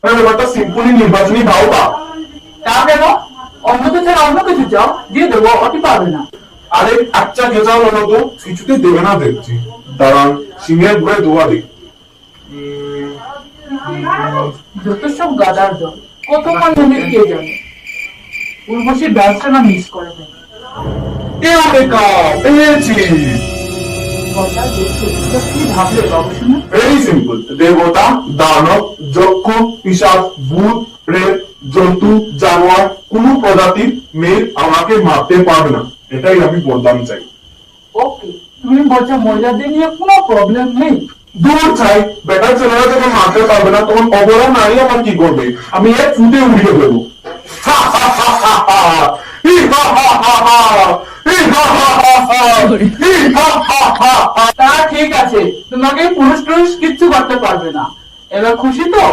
ব্যাপারটা সিম্পলি নির্বাচনী ভাওতা। তা কেন? অন্য ছাড়া অন্য কিছু চাও, দিয়ে দেবো, অতি পারবে না। আরে আচ্ছা গেজাও হলো তো কিছুতে দেবে না দেখছি, দাঁড়ান সিংহের ঘুরে দোয়া দিই। যত সব গাদার দল, কতক্ষণ ধরে কে জানে। উর্বশী ব্যবসা না মিস করে দেয়। ইউরেকা পেয়েছি। কথা দেখছো, এটা কি ভাবলে বাবু শুনে? ভেরি সিম্পল, দেবতা, দানব, যক্ষ, পিশাচ, ভূত, প্রেত, জন্তু, জানোয়ার কোন প্রজাতির মেয়ে আমাকে মারতে পারবে না, এটাই আমি বলতাম চাই। ওকে, তুমি বলছো মহিলাদের নিয়ে কোনো প্রবলেম নেই। দূর চাই, বেটার ছেলেরা যখন মারতে পারবে না তখন অবলা নারী আমার কি করবে? আমি এক ফুটে উড়িয়ে দেবো। তা ঠিক আছে, তোমাকে পুরুষ টুরুষ কিচ্ছু করতে পারবে না। এবার খুশি তো?